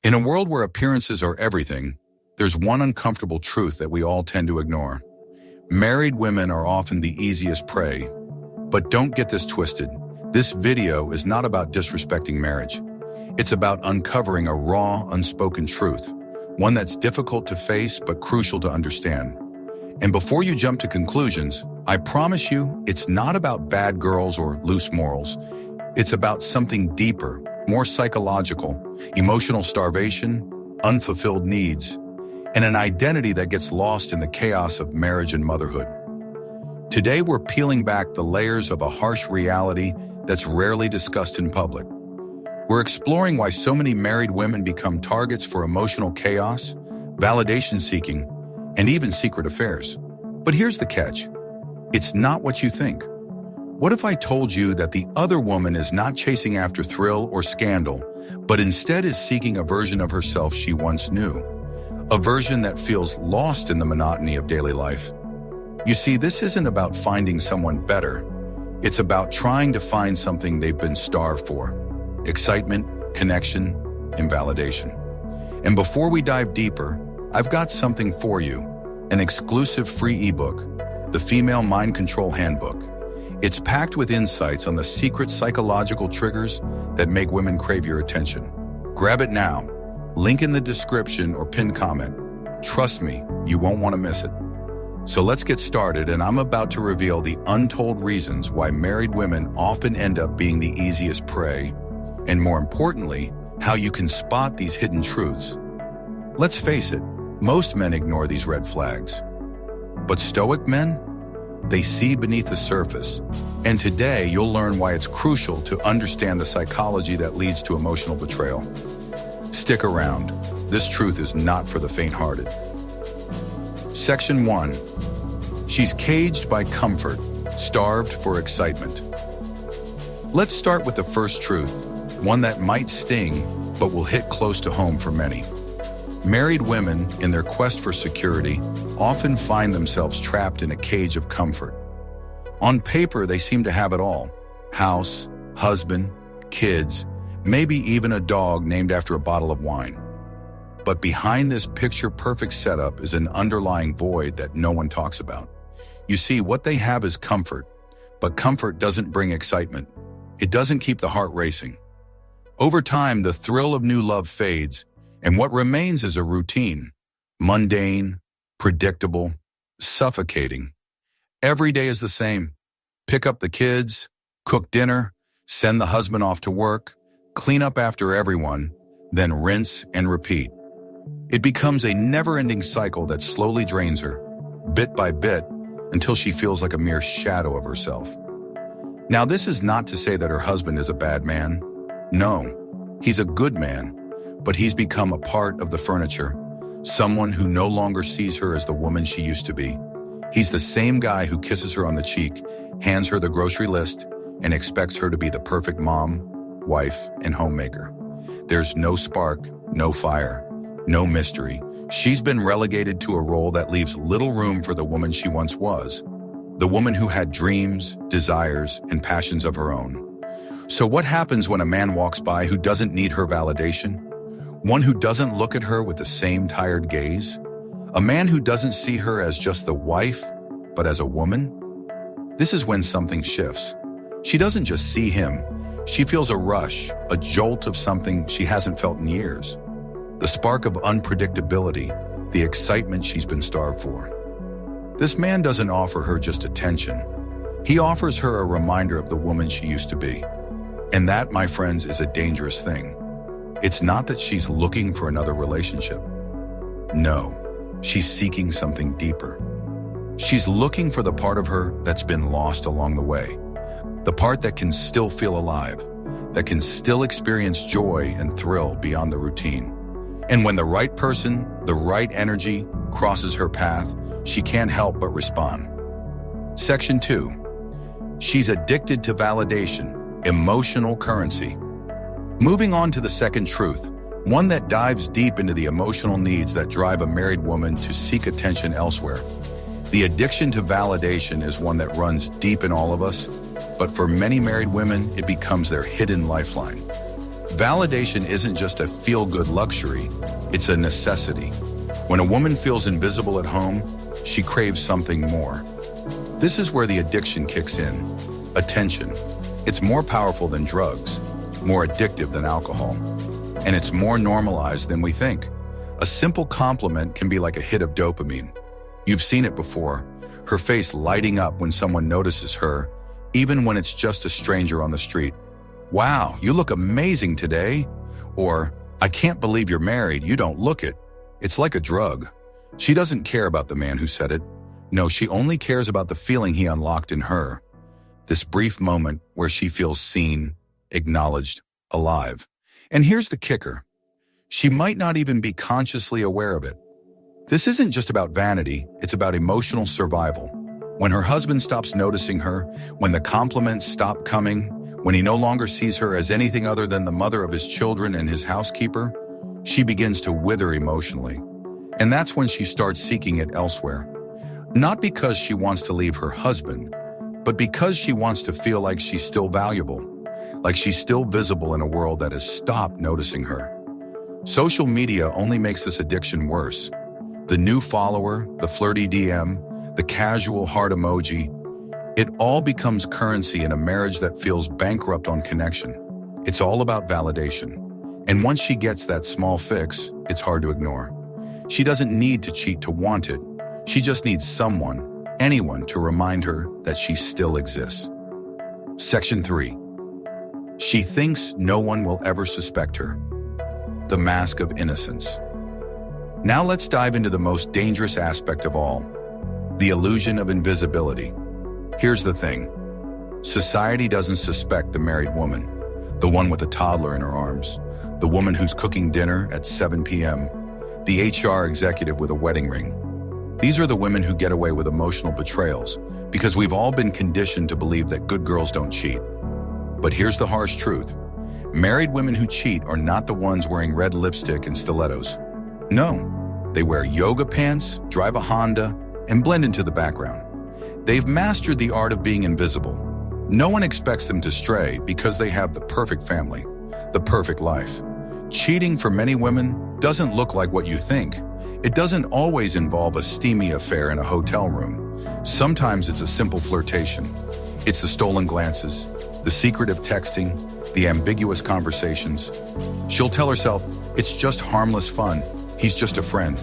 In a world where appearances are everything, there's one uncomfortable truth that we all tend to ignore. Married women are often the easiest prey. But don't get this twisted. This video is not about disrespecting marriage. It's about uncovering a raw, unspoken truth, one that's difficult to face but crucial to understand. And before you jump to conclusions, I promise you it's not about bad girls or loose morals. It's about something deeper, more psychological, emotional starvation, unfulfilled needs, and an identity that gets lost in the chaos of marriage and motherhood. Today we're peeling back the layers of a harsh reality that's rarely discussed in public. We're exploring why so many married women become targets for emotional chaos, validation seeking, and even secret affairs. But here's the catch. It's not what you think. What if I told you that the other woman is not chasing after thrill or scandal, but instead is seeking a version of herself she once knew? A version that feels lost in the monotony of daily life. You see, this isn't about finding someone better. It's about trying to find something they've been starved for. Excitement, connection, and validation. And before we dive deeper, I've got something for you. An exclusive free ebook, The Female Mind Control Handbook. It's packed with insights on the secret psychological triggers that make women crave your attention. Grab it now. Link in the description or pinned comment. Trust me, you won't want to miss it. So let's get started, and I'm about to reveal the untold reasons why married women often end up being the easiest prey, and more importantly, how you can spot these hidden truths. Let's face it, most men ignore these red flags. But Stoic men? They see beneath the surface, and today you'll learn why it's crucial to understand the psychology that leads to emotional betrayal. Stick around. This truth is not for the faint-hearted. Section 1. She's caged by comfort, starved for excitement. Let's start with the first truth, one that might sting, but will hit close to home for many. Married women, in their quest for security, often find themselves trapped in a cage of comfort. On paper, they seem to have it all: house, husband, kids, maybe even a dog named after a bottle of wine. But behind this picture-perfect setup is an underlying void that no one talks about. You see, what they have is comfort, but comfort doesn't bring excitement. It doesn't keep the heart racing. Over time, the thrill of new love fades, and what remains is a routine, mundane, predictable, suffocating. Every day is the same. Pick up the kids, cook dinner, send the husband off to work, clean up after everyone, then rinse and repeat. It becomes a never-ending cycle that slowly drains her, bit by bit, until she feels like a mere shadow of herself. Now, this is not to say that her husband is a bad man. No, he's a good man, but he's become a part of the furniture, someone who no longer sees her as the woman she used to be. He's the same guy who kisses her on the cheek, hands her the grocery list, and expects her to be the perfect mom, wife, and homemaker. There's no spark, no fire, no mystery. She's been relegated to a role that leaves little room for the woman she once was, the woman who had dreams, desires, and passions of her own. So what happens when a man walks by who doesn't need her validation? One who doesn't look at her with the same tired gaze? A man who doesn't see her as just the wife, but as a woman? This is when something shifts. She doesn't just see him. She feels a rush, a jolt of something she hasn't felt in years. The spark of unpredictability, the excitement she's been starved for. This man doesn't offer her just attention. He offers her a reminder of the woman she used to be. And that, my friends, is a dangerous thing. It's not that she's looking for another relationship. No, she's seeking something deeper. She's looking for the part of her that's been lost along the way. The part that can still feel alive, that can still experience joy and thrill beyond the routine. And when the right person, the right energy crosses her path, she can't help but respond. Section 2. She's addicted to validation, emotional currency. Moving on to the second truth, one that dives deep into the emotional needs that drive a married woman to seek attention elsewhere. The addiction to validation is one that runs deep in all of us, but for many married women, it becomes their hidden lifeline. Validation isn't just a feel-good luxury, it's a necessity. When a woman feels invisible at home, she craves something more. This is where the addiction kicks in. Attention. It's more powerful than drugs, more addictive than alcohol, and it's more normalized than we think. A simple compliment can be like a hit of dopamine. You've seen it before, her face lighting up when someone notices her, even when it's just a stranger on the street. Wow, you look amazing today. Or, I can't believe you're married, you don't look it. It's like a drug. She doesn't care about the man who said it. No, she only cares about the feeling he unlocked in her. This brief moment where she feels seen, acknowledged, alive. And here's the kicker. She might not even be consciously aware of it. This isn't just about vanity, it's about emotional survival. When her husband stops noticing her, when the compliments stop coming, when he no longer sees her as anything other than the mother of his children and his housekeeper, she begins to wither emotionally. And that's when she starts seeking it elsewhere. Not because she wants to leave her husband, but because she wants to feel like she's still valuable, like she's still visible in a world that has stopped noticing her. Social media only makes this addiction worse. The new follower, the flirty DM, the casual heart emoji, it all becomes currency in a marriage that feels bankrupt on connection. It's all about validation. And once she gets that small fix, it's hard to ignore. She doesn't need to cheat to want it. She just needs someone, anyone, to remind her that she still exists. Section 3. She thinks no one will ever suspect her. The mask of innocence. Now let's dive into the most dangerous aspect of all, the illusion of invisibility. Here's the thing. Society doesn't suspect the married woman, the one with a toddler in her arms, the woman who's cooking dinner at 7 p.m., the HR executive with a wedding ring. These are the women who get away with emotional betrayals because we've all been conditioned to believe that good girls don't cheat. But here's the harsh truth. Married women who cheat are not the ones wearing red lipstick and stilettos. No, they wear yoga pants, drive a Honda, and blend into the background. They've mastered the art of being invisible. No one expects them to stray because they have the perfect family, the perfect life. Cheating for many women doesn't look like what you think. It doesn't always involve a steamy affair in a hotel room. Sometimes it's a simple flirtation. It's the stolen glances, the secretive texting, the ambiguous conversations. She'll tell herself, it's just harmless fun. He's just a friend.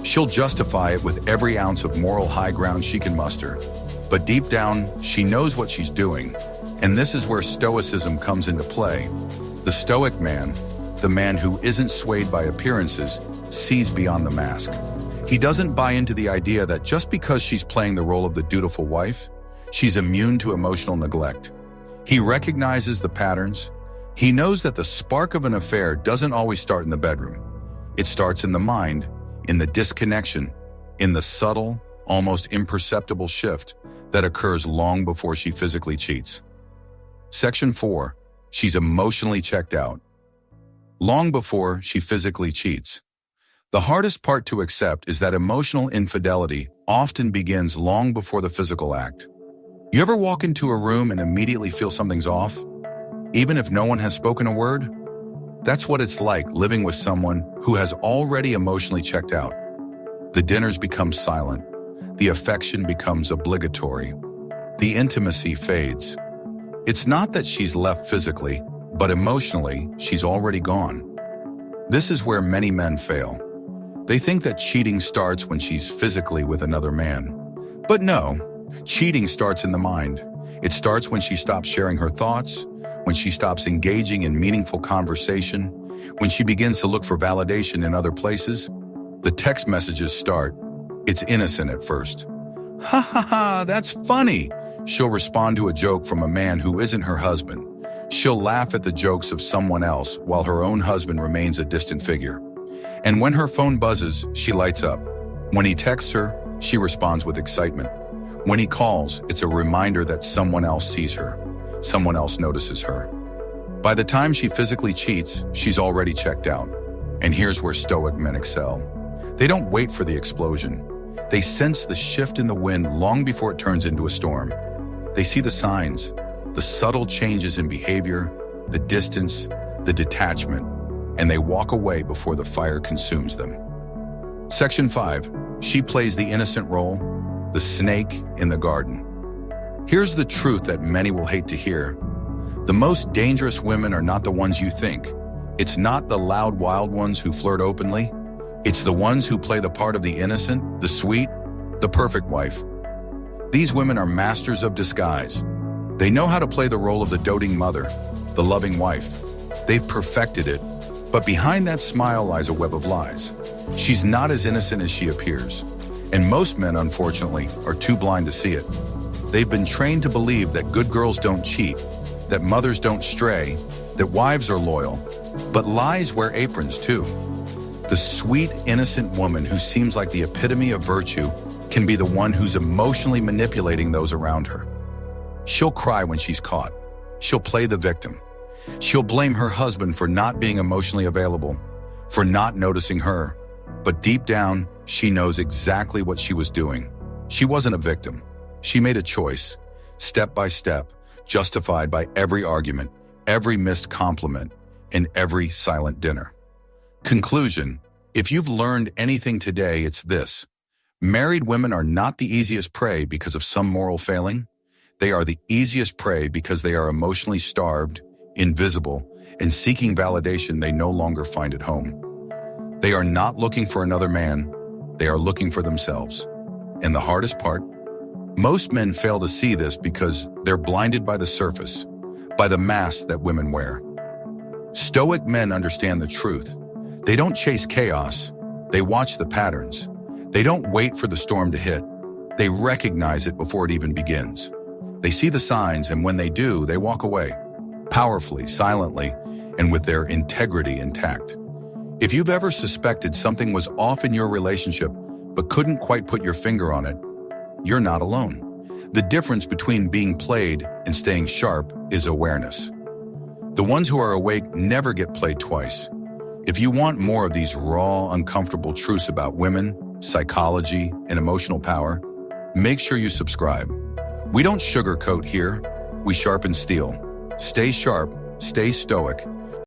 She'll justify it with every ounce of moral high ground she can muster. But deep down, she knows what she's doing. And this is where Stoicism comes into play. The Stoic man, the man who isn't swayed by appearances, sees beyond the mask. He doesn't buy into the idea that just because she's playing the role of the dutiful wife, she's immune to emotional neglect. He recognizes the patterns. He knows that the spark of an affair doesn't always start in the bedroom. It starts in the mind, in the disconnection, in the subtle, almost imperceptible shift that occurs long before she physically cheats. Section 4. She's emotionally checked out. Long before she physically cheats. The hardest part to accept is that emotional infidelity often begins long before the physical act. You ever walk into a room and immediately feel something's off, even if no one has spoken a word? That's what it's like living with someone who has already emotionally checked out. The dinners become silent. The affection becomes obligatory. The intimacy fades. It's not that she's left physically, but emotionally, she's already gone. This is where many men fail. They think that cheating starts when she's physically with another man. But no, cheating starts in the mind. It starts when she stops sharing her thoughts, when she stops engaging in meaningful conversation, when she begins to look for validation in other places. The text messages start. It's innocent at first. Ha ha ha, that's funny. She'll respond to a joke from a man who isn't her husband. She'll laugh at the jokes of someone else while her own husband remains a distant figure. And when her phone buzzes, she lights up. When he texts her, she responds with excitement. When he calls, it's a reminder that someone else sees her. Someone else notices her. By the time she physically cheats, she's already checked out. And here's where Stoic men excel. They don't wait for the explosion. They sense the shift in the wind long before it turns into a storm. They see the signs, the subtle changes in behavior, the distance, the detachment, and they walk away before the fire consumes them. Section 5. She plays the innocent role, the snake in the garden. Here's the truth that many will hate to hear. The most dangerous women are not the ones you think. It's not the loud, wild ones who flirt openly. It's the ones who play the part of the innocent, the sweet, the perfect wife. These women are masters of disguise. They know how to play the role of the doting mother, the loving wife. They've perfected it, but behind that smile lies a web of lies. She's not as innocent as she appears, and most men, unfortunately, are too blind to see it. They've been trained to believe that good girls don't cheat, that mothers don't stray, that wives are loyal, but lies wear aprons too. The sweet, innocent woman who seems like the epitome of virtue can be the one who's emotionally manipulating those around her. She'll cry when she's caught. She'll play the victim. She'll blame her husband for not being emotionally available, for not noticing her. But deep down, she knows exactly what she was doing. She wasn't a victim. She made a choice, step by step, justified by every argument, every missed compliment, and every silent dinner. Conclusion: if you've learned anything today, it's this. Married women are not the easiest prey because of some moral failing. They are the easiest prey because they are emotionally starved, invisible, and seeking validation they no longer find at home. They are not looking for another man. They are looking for themselves. And the hardest part? Most men fail to see this because they're blinded by the surface, by the mask that women wear. Stoic men understand the truth. They don't chase chaos. They watch the patterns. They don't wait for the storm to hit. They recognize it before it even begins. They see the signs, and when they do, they walk away, powerfully, silently, and with their integrity intact. If you've ever suspected something was off in your relationship but couldn't quite put your finger on it, you're not alone. The difference between being played and staying sharp is awareness. The ones who are awake never get played twice. If you want more of these raw, uncomfortable truths about women, psychology, and emotional power, make sure you subscribe. We don't sugarcoat here, we sharpen steel. Stay sharp, stay stoic,